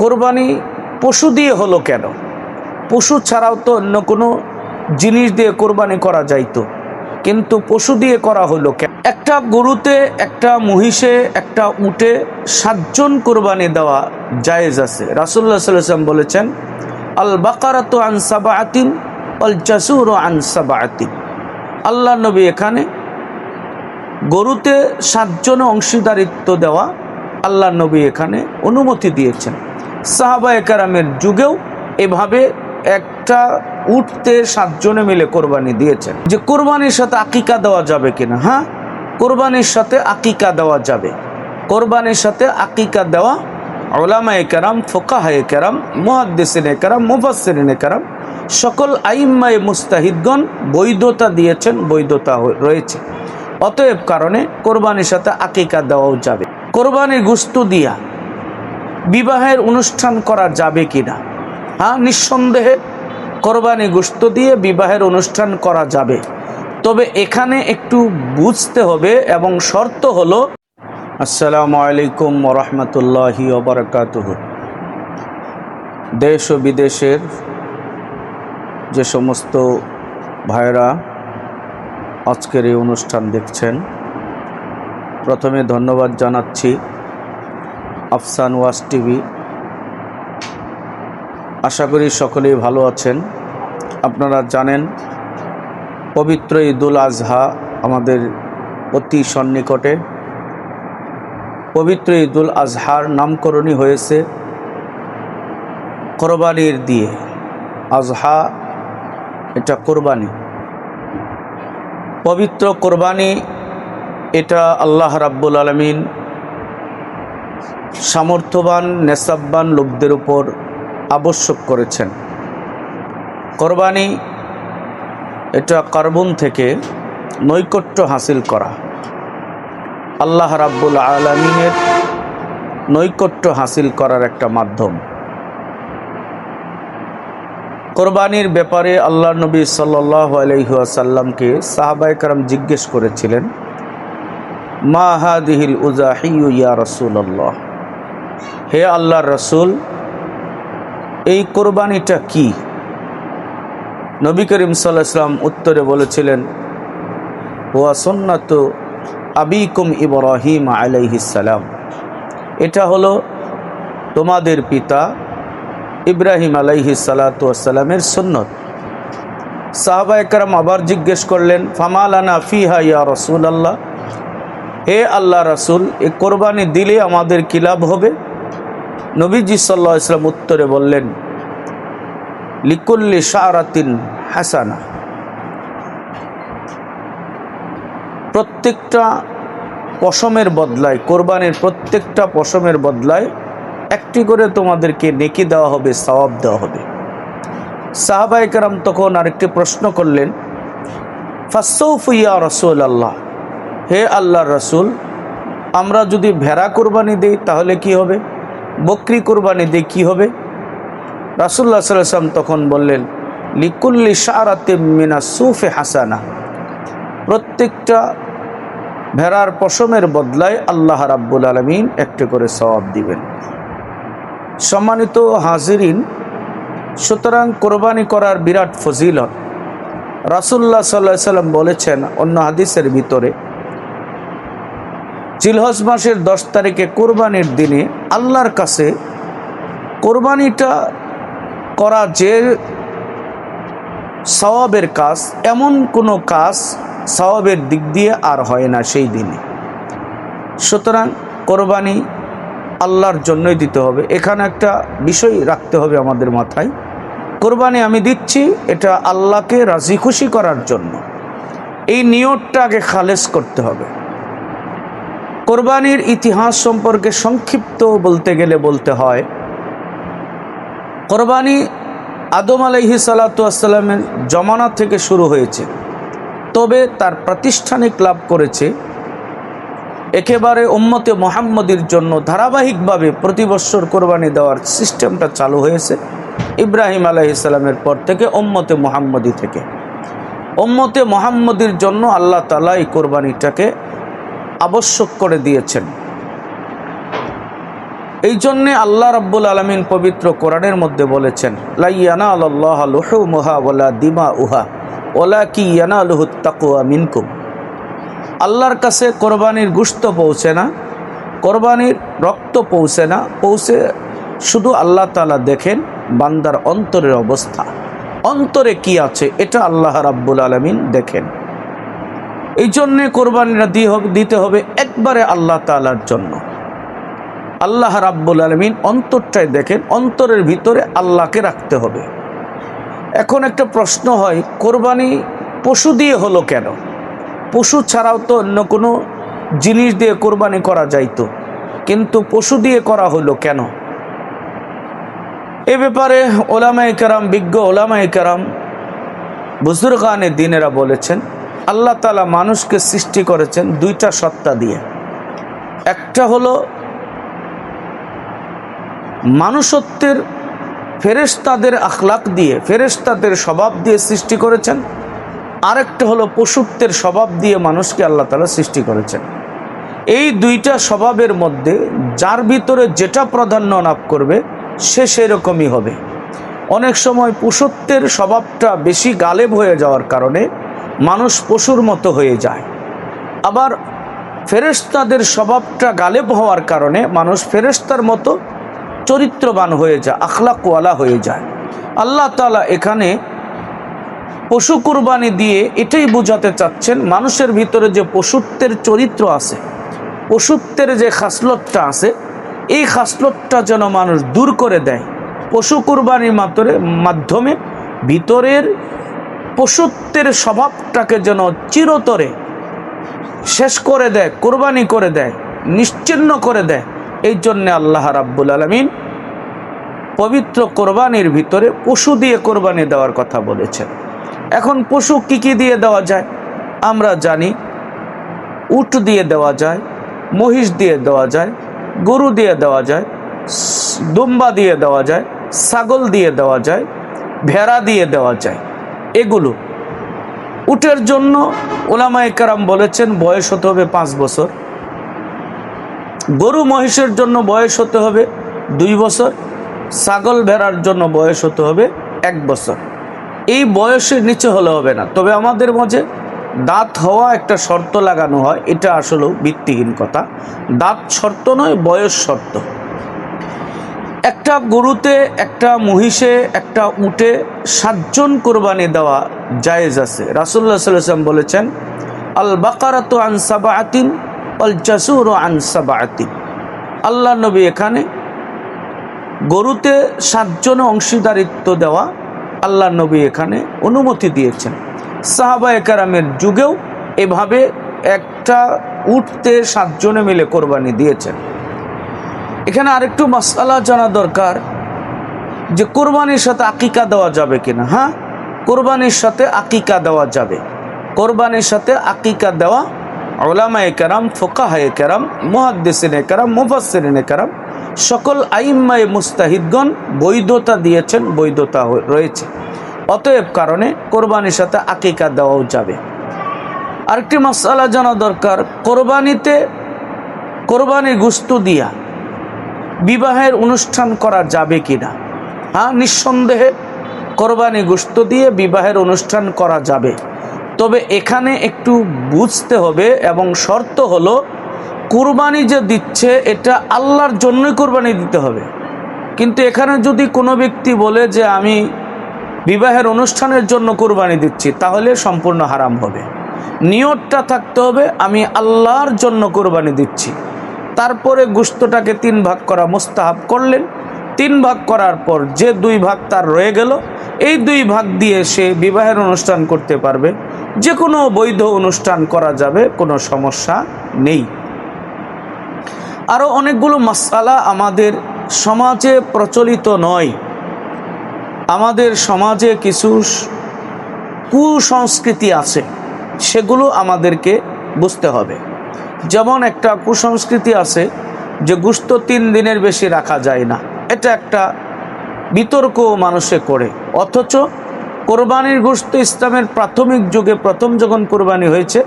কোরবানি পশু দিয়ে হলো কেন? পশু ছাড়াও তো অন্য কোনো জিনিস দিয়ে কোরবানি করা যাইতো, কিন্তু পশু দিয়ে করা হলো কেন? একটা গরুতে, একটা মহিষে, একটা উটে 7 জন কোরবানি দেওয়া জায়েজ আছে। রাসূলুল্লাহ সাল্লাল্লাহু আলাইহি ওয়াসাল্লাম বলেছেন, আল বাকারাতু আন সাবআতিন ওয়াল জাসুরু আন সাবআতিন। আল্লাহ নবী এখানে গরুতে 7 জন অংশীদারিত্ব দেওয়া আল্লাহ নবী এখানে অনুমতি দিয়েছেন। সাহাবায়ে কেরামের যুগেও এভাবে একটা উটতে 7 জনে মিলে কোরবানি দিয়েছেন। যে কোরবানির সাথে আকিকা দেওয়া যাবে কিনা? হ্যাঁ, কোরবানির সাথে আকিকা দেওয়া যাবে। কোরবানির সাথে আকিকা দেওয়া উলামায়ে কেরাম, ফুকাহায়ে কেরাম, মুহাদ্দিসিনে কেরাম, মুফাসসিরিনে কেরাম সকল আইম্মায়ে মুস্তাহিদগণ বৈধতা দিয়েছেন, বৈধতা রয়েছে। অতএব কারণে কোরবানির সাথে আকিকা দেওয়াও যাবে। কোরবানির গোশত দিয়া বিবাহের অনুষ্ঠান করা যাবে কিনা? হ্যাঁ, নিঃসন্দেহে কোরবানি গোশত দিয়ে বিবাহের অনুষ্ঠান করা যাবে। তবে এখানে একটু বুঝতে হবে এবং শর্ত হলো, আসসালামু আলাইকুম ওয়া রাহমাতুল্লাহি ওয়া বারাকাতুহু। দেশ ও বিদেশের যে সমস্ত ভাইরা আজকের এই অনুষ্ঠান দেখছেন, প্রথমে ধন্যবাদ জানাচ্ছি আফসান ওয়াজ টিভি। আশা করি সকলেই ভালো আছেন। আপনারা জানেন পবিত্র ঈদুল আজহা আমাদের অতি সন্নিকটে। পবিত্র ঈদুল আজহার নামকরণই হয়েছে কোরবানির দিয়ে। আজহা এটা কোরবানি, পবিত্র কোরবানি। এটা আল্লাহ রাব্বুল আলামিন সামর্থ্যবান নেসাববান লোকদের উপর আবশ্যক করেছেন। কোরবানি এটা কার্বন থেকে নৈকট্য হাসিল করা, আল্লাহ রাব্বুল আলামিনের নৈকট্য হাসিল করার একটা মাধ্যম। কোরবানির ব্যাপারে আল্লাহ নবী সাল্লাল্লাহু আলাইহি ওয়াসাল্লামকে সাহাবায়ে কেরাম জিজ্ঞেস করেছিলেন, মা হাদিহিল উযাহিয়্যু ইয়া রাসূলুল্লাহ, হে আল্লাহর রাসূল, এই কোরবানিটা কি? নবী করিম সাল্লাল্লাহু আলাইহি ওয়াসাল্লাম উত্তরে বলেছিলেন, ওয়া সুন্নাতু আবিকুম ইব্রাহিম আলাইহিস সালাম, এটা হলো তোমাদের পিতা ইব্রাহিম আলাইহিস সালাতু ওয়াস সালামের সুন্নত। সাহাবায়ে কেরাম আবার জিজ্ঞেস করলেন, ফামা লানা ফিহা ইয়া রাসূলুল্লাহ, হে আল্লাহ রাসূল, এই কোরবানি দিলে আমাদের কি লাভ হবে? নবীজি সাল্লাল্লাহু আলাইহি ওয়াসাল্লাম উত্তরে বললেন, লিকুল্লি শারাতিন হাসানা, প্রত্যেকটা পশমের বদলায়, কোরবানির প্রত্যেকটা পশমের বদলায় একটি করে তোমাদেরকে নেকি দেওয়া হবে, সওয়াব দেওয়া হবে। সাহাবায়ে কেরাম তখন আরেকটি প্রশ্ন করলেন, ফাসসাউফু ইয়া রাসূলুল্লাহ, হে আল্লাহর রাসূল, আমরা যদি ভেড়া কোরবানি দেই তাহলে কি হবে? বকরি কোরবানি দিই কি হবে? রাসূলুল্লাহ সাল্লাল্লাহু আলাইহি ওয়াসাল্লাম তখন বললেন, লিকুল্লি শারাতিন মিনাস সুফি হাসানা, প্রত্যেকটা ভেড়ার পশমের বদলায় আল্লাহ রাব্বুল আলামিন একটি করে সওয়াব দিবেন। সম্মানিত হাজিরিন, সুতরাং কোরবানি করার বিরাট ফজিলত। রাসূলুল্লাহ সাল্লাল্লাহু আলাইহি ওয়াসাল্লাম বলেছেন অন্য হাদিসের ভিতরে, জিলহজ মাসের 10 তারিখে কোরবানির দিনে আল্লাহর কাছে কোরবানিটা করা যে সওয়াবের কাজ, এমন কোনো কাজ সওয়াবের দিক দিয়ে আর হয় না সেই দিনে। সুতরাং কোরবানি আল্লাহর জন্যই দিতে হবে। এখানে একটা বিষয় রাখতে হবে আমাদের মাথায়, কোরবানি আমি দিচ্ছি এটা আল্লাহকে রাজি খুশি করার জন্য, এই নিয়তটা আগে খালেস করতে হবে। কোরবানির ইতিহাস সম্পর্কে সংক্ষিপ্ত বলতে গেলে বলতে হয়, কোরবানি আদম আলাইহিস সালাতু ওয়াস সালামের জমানা থেকে শুরু হয়েছে, তবে তার প্রাতিষ্ঠানিক লাভ করেছে একেবারে উম্মতে মুহাম্মদীর জন্য ধারাবাহিকভাবে প্রতি বছর কোরবানি দেওয়ার সিস্টেমটা চালু হয়েছে ইব্রাহিম আলাইহিস সালামের পর থেকে, উম্মতে মুহাম্মদী থেকে। উম্মতে মুহাম্মদীর জন্য আল্লাহ তাআলা এই কোরবানিটাকে আবশ্যক করে দিয়েছেন। এই জন্যে আল্লাহ রাব্বুল আলামিন পবিত্র কোরআনের মধ্যে বলেছেন, লা ইয়ানালাল্লাহু লুহুমুহা ওয়ালা দিমাউহা ওয়ালাকিন ইয়ানালুহুত তাকওয়া মিনকুম। আল্লাহর কাছে কোরবানির গোশত পৌঁছে না, কোরবানির রক্ত পৌঁছে না, পৌঁছে শুধু আল্লাহ তাআলা দেখেন বান্দার অন্তরের অবস্থা, অন্তরে কি আছে এটা আল্লাহ রাব্বুল আলামিন দেখেন। এই জন্যে কোরবানিটা দিতে হবে একবারে আল্লাহ তাআলার জন্য। আল্লাহ রাব্বুল আলামিন অন্তরটাই দেখেন, অন্তরের ভিতরে আল্লাহকে রাখতে হবে। এখন একটা প্রশ্ন হয়, কোরবানি পশু দিয়ে হলো কেন? পশু ছাড়াও তো অন্য কোনো জিনিস দিয়ে কোরবানি করা যাইতো, কিন্তু পশু দিয়ে করা হলো কেন? এ ব্যাপারে ওলামায়ে কেরাম, বিজ্ঞ ওলামায়ে কেরাম, বুজুর্গানে দ্বীনেরা বলেছেন, আল্লাহ তাআলা মানুষকে সৃষ্টি করেছেন দুইটা সত্তা দিয়ে। একটা হলো মানুষত্বের ফেরেশতাদের আখলাক দিয়ে, ফেরেশতাদের স্বভাব দিয়ে সৃষ্টি করেছেন। আরেকটা হলো পশুত্বের স্বভাব দিয়ে মানুষকে আল্লাহ তাআলা সৃষ্টি করেছেন। এই দুইটা স্বভাবের মধ্যে যার ভিতরে যেটা প্রাধান্য লাভ করবে সে সেরকমই হবে। অনেক সময় পশুত্বের স্বভাবটা বেশি গালেব হয়ে যাওয়ার কারণে মানুষ পশুর মতো হয়ে যায়, আবার ফেরেশতাদের স্বভাবটা গালেব হওয়ার কারণে মানুষ ফেরেশতার মতো চরিত্রবান হয়ে যায়, আখলাকওয়ালা হয়ে যায়। আল্লাহ তাআলা এখানে পশু কুরবানি দিয়ে এটাই বোঝাতে চাচ্ছেন, মানুষের ভিতরে যে পশুত্বের চরিত্র আছে, পশুত্বের যে খাসলতটা আছে, এই খাসলতটা যেন মানুষ দূর করে দেয়। পশু কুরবানির মাধ্যমে ভিতরের পশুত্বের স্বভাবটাকে যেন চিরতরে শেষ করে দেয়, কোরবানি করে দেয়, নিশ্চিহ্ন করে দেয়। এই জন্যে আল্লাহ রাব্বুল আলামিন পবিত্র কোরবানির ভিতরে পশু দিয়ে কোরবানি দেওয়ার কথা বলেছেন। এখন পশু কি কি দিয়ে দেওয়া যায় আমরা জানি। উট দিয়ে দেওয়া যায়, মহিষ দিয়ে দেওয়া যায়, গরু দিয়ে দেওয়া যায়, দুম্বা দিয়ে দেওয়া যায়, ছাগল দিয়ে দেওয়া যায়, ভেড়া দিয়ে দেওয়া যায়। এগুলো উটের জন্য ওলামায়ে কেরাম বলেছেন বয়স হতে হবে 5 বছর, গরু মহিষের জন্য বয়স হতে হবে 2 বছর, ছাগল ভেড়ার জন্য বয়স হতে হবে 1 বছর। এই বয়সের নিচে হলে হবে না। তবে আমাদের মাঝে দাঁত হওয়া একটা শর্ত লাগানো হয়, এটা আসলেও ভিত্তিহীন কথা। দাঁত শর্ত নয়, বয়স শর্ত। একটা গরুতে, একটা মহিষে, একটা উটে 7 জন কোরবানি দেওয়া জায়েজ আছে। রাসূলুল্লাহ সাল্লাল্লাহু আলাইহি ওয়াসাল্লাম বলেছেন, আল বাকারাতু আন সাবআতিন ওয়াল জাসুরু আন সাবআতিন। আল্লাহ নবী এখানে গরুতে 7 জন অংশীদারিত্ব দেওয়া আল্লাহ নবী এখানে অনুমতি দিয়েছেন। সাহাবায়ে কেরামের যুগেও এভাবে একটা উটতে 7 জনে মিলে কোরবানি দিয়েছেন। এখানে আরেকটু মাসআলা জানা দরকার যে কোরবানির সাথে আকিকা দেওয়া যাবে কিনা। হ্যাঁ, কোরবানির সাথে আকিকা দেওয়া যাবে। কোরবানির সাথে আকিকা দেওয়া উলামায়ে কেরাম, ফুকাহায়ে কেরাম, মুহাদ্দিসিনে কেরাম, মুফাসসিরিনে কেরাম, সকল আইম্মায়ে মুস্তাহিদগণ বৈধতা দিয়েছেন, বৈধতা রয়েছে। অতএব কারণে কোরবানির সাথে আকিকা দেওয়াও যাবে। আরেকটি মাসআলা জানা দরকার, কোরবানিতে কোরবানির গোশত দিয়া বিবাহের অনুষ্ঠান করা যাবে কিনা। হ্যাঁ, নিঃসন্দেহে কোরবানি গোশত দিয়ে বিবাহের অনুষ্ঠান করা যাবে। তবে এখানে একটু বুঝতে হবে এবং শর্ত হলো কুরবানি যে দিচ্ছে এটা আল্লাহর জন্যই কোরবানি দিতে হবে। কিন্তু এখানে যদি কোনো ব্যক্তি বলে যে আমি বিবাহের অনুষ্ঠানের জন্য কোরবানি দিচ্ছি, তাহলে সম্পূর্ণ হারাম হবে। নিয়তটা থাকতে হবে আমি আল্লাহর জন্য কোরবানি দিচ্ছি। তারপরে গোশতটাকে 3 ভাগ করা মুস্তাহাব করলেন। 3 ভাগ করার পর যে 2 ভাগ তার রয়ে গেল, এই 2 ভাগ দিয়ে সে বিবাহের অনুষ্ঠান করতে পারবে। যে কোনো বৈধ অনুষ্ঠান করা যাবে, কোনো সমস্যা নেই। আরও অনেকগুলো মাসআলা আমাদের সমাজে প্রচলিত নয়। আমাদের সমাজে কিছু কুসংস্কৃতি আছে, সেগুলো আমাদেরকে বুঝতে হবে। যেমন একটা কুসংস্কৃতি আছে যে গোশত 3 দিনের বেশি রাখা যায় না, এটা একটা বিতর্ক মানুষে করে। অথচ কোরবানির গোশত ইসলামের প্রাথমিক যুগে প্রথম যখন কোরবানি হয়েছে,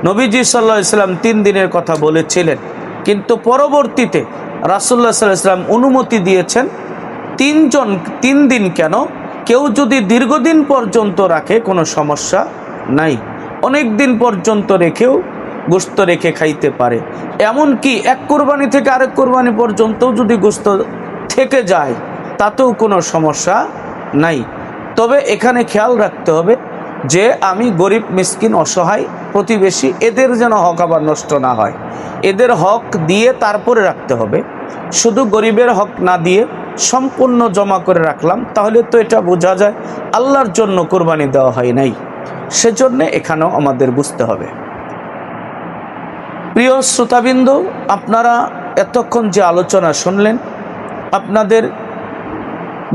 নবীজি সাল্লাল্লাহু আলাইহি ওয়াসাল্লাম 3 দিনের কথা বলেছিলেন। কিন্তু পরবর্তীতে রাসূলুল্লাহ সাল্লাল্লাহু আলাইহি ওয়াসাল্লাম অনুমতি দিয়েছেন 3 দিন কেন, কেউ যদি দীর্ঘদিন পর্যন্ত রাখে কোনো সমস্যা নাই, অনেক দিন পর্যন্ত রেখেও গোশত রেখে খাইতে পারে। এমনকি এক কোরবানি থেকে আরেক কোরবানি পর্যন্তও যদি গোশত থেকে যায় তাতেও কোনো সমস্যা নাই। তবে এখানে খেয়াল রাখতে হবে যে আমি গরিব মিসকিন অসহায় প্রতিবেশী এদের যেন হক আবার নষ্ট না হয়, এদের হক দিয়ে তারপরে রাখতে হবে। শুধু গরিবের হক না দিয়ে সম্পূর্ণ জমা করে রাখলাম তাহলে তো এটা বোঝা যায় আল্লাহর জন্য কোরবানি দেওয়া হয় নাই। সেজন্য এখানেও আমাদের বুঝতে হবে। প্রিয় শ্রোতাবৃন্দ, আপনারা এতক্ষণ যে আলোচনা শুনলেন, আপনাদের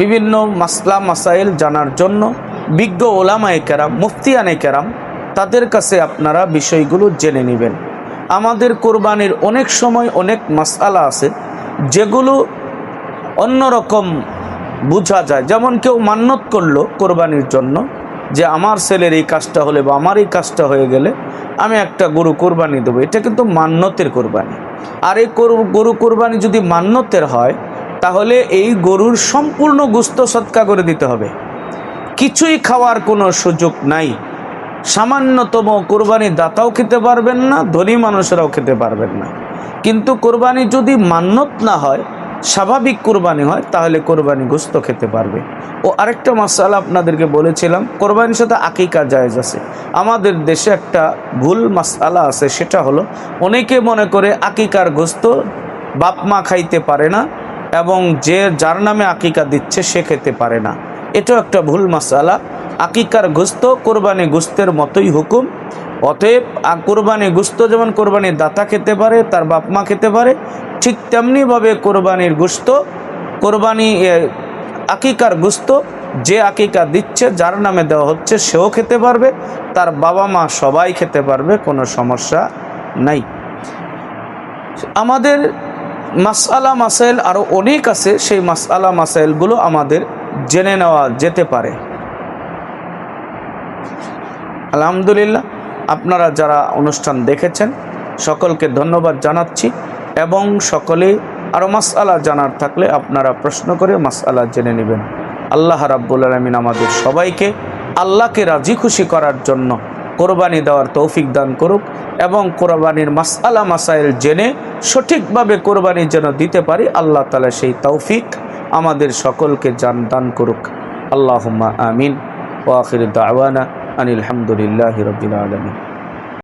বিভিন্ন মাসলা মাসাইল জানার জন্য বিজ্ঞ ওলামায়ে কেরাম, মুফতিয়ানে কেরাম, তাদের কাছে আপনারা বিষয়গুলো জেনে নেবেন। আমাদের কোরবানির অনেক সময় অনেক মাসআলা আছে যেগুলো অন্যরকম বোঝা যায়। যেমন কেউ মান্যত করলো কোরবানির জন্য যে আমার ছেলের এই কাজটা হলে বা আমার এই কাজটা হয়ে গেলে আমি একটা গরু কোরবানি দেবো, এটা কিন্তু মান্যতের কোরবানি। আর এই গরু কোরবানি যদি মান্যতের হয় তাহলে এই গরুর সম্পূর্ণ গোশত সদকা করে দিতে হবে, কিছুই খাওয়ার কোনো সুযোগ নাই। সামান্যতম কোরবানি দাতাও খেতে পারবেন না, ধনী মানুষেরাও খেতে পারবেন না। কিন্তু কোরবানি যদি মান্যত না হয়, স্বাভাবিক কোরবানি হয়, তাহলে কোরবানি গোশত খেতে পারবে। ও আরেকটা মাসআলা আপনাদেরকে বলেছিলাম, কোরবানির সাথে আকিকা জায়েজ আছে। আমাদের দেশে একটা ভুল মাসআলা আছে, সেটা হলো অনেকে মনে করে আকিকার গোশত বাপ মা খাইতে পারে না এবং যার নামে আকিকা দিচ্ছে সে খেতে পারে না। এটাও একটা ভুল মাসআলা। আকিকার গোশত কোরবানি গোশতের মতোই হুকুম। অতএব কোরবানি গোশত যেমন কোরবানির দাতা খেতে পারে, তার বাপ মা খেতে পারে, ঠিক তেমনিভাবে কোরবানির গোশত, কোরবানি আকিকার গোশত যে আকিকা দিচ্ছে, যার নামে দেওয়া হচ্ছে, সেও খেতে পারবে, তার বাবা মা সবাই খেতে পারবে, কোনো সমস্যা নাই। আমাদের মাসআলা মাসাইল আরও অনেক আছে, সেই মাসআলা মাসাইলগুলো আমাদের জেনে নেওয়া যেতে পারে। আলহামদুলিল্লাহ, আপনারা যারা অনুষ্ঠান দেখেছেন সকলকে ধন্যবাদ জানাচ্ছি এবং সকলে আরও মাসআলা জানার থাকলে আপনারা প্রশ্ন করে মাসআলা জেনে নেবেন। আল্লাহ রাব্বুল আলামিন আমাদের সবাইকে আল্লাহকে রাজি খুশি করার জন্য কোরবানি দেওয়ার তৌফিক দান করুক এবং কোরবানির মাসআলা মাসাইল জেনে সঠিকভাবে কোরবানি যেন দিতে পারি, আল্লাহ তাআলা সেই তৌফিক আমাদের সকলকে দান করুক। আল্লাহুম্মা আমিন। ওয়া আখিরু দাওয়ানা আনিল হামদুলিল্লাহি রাব্বিল আলামিন।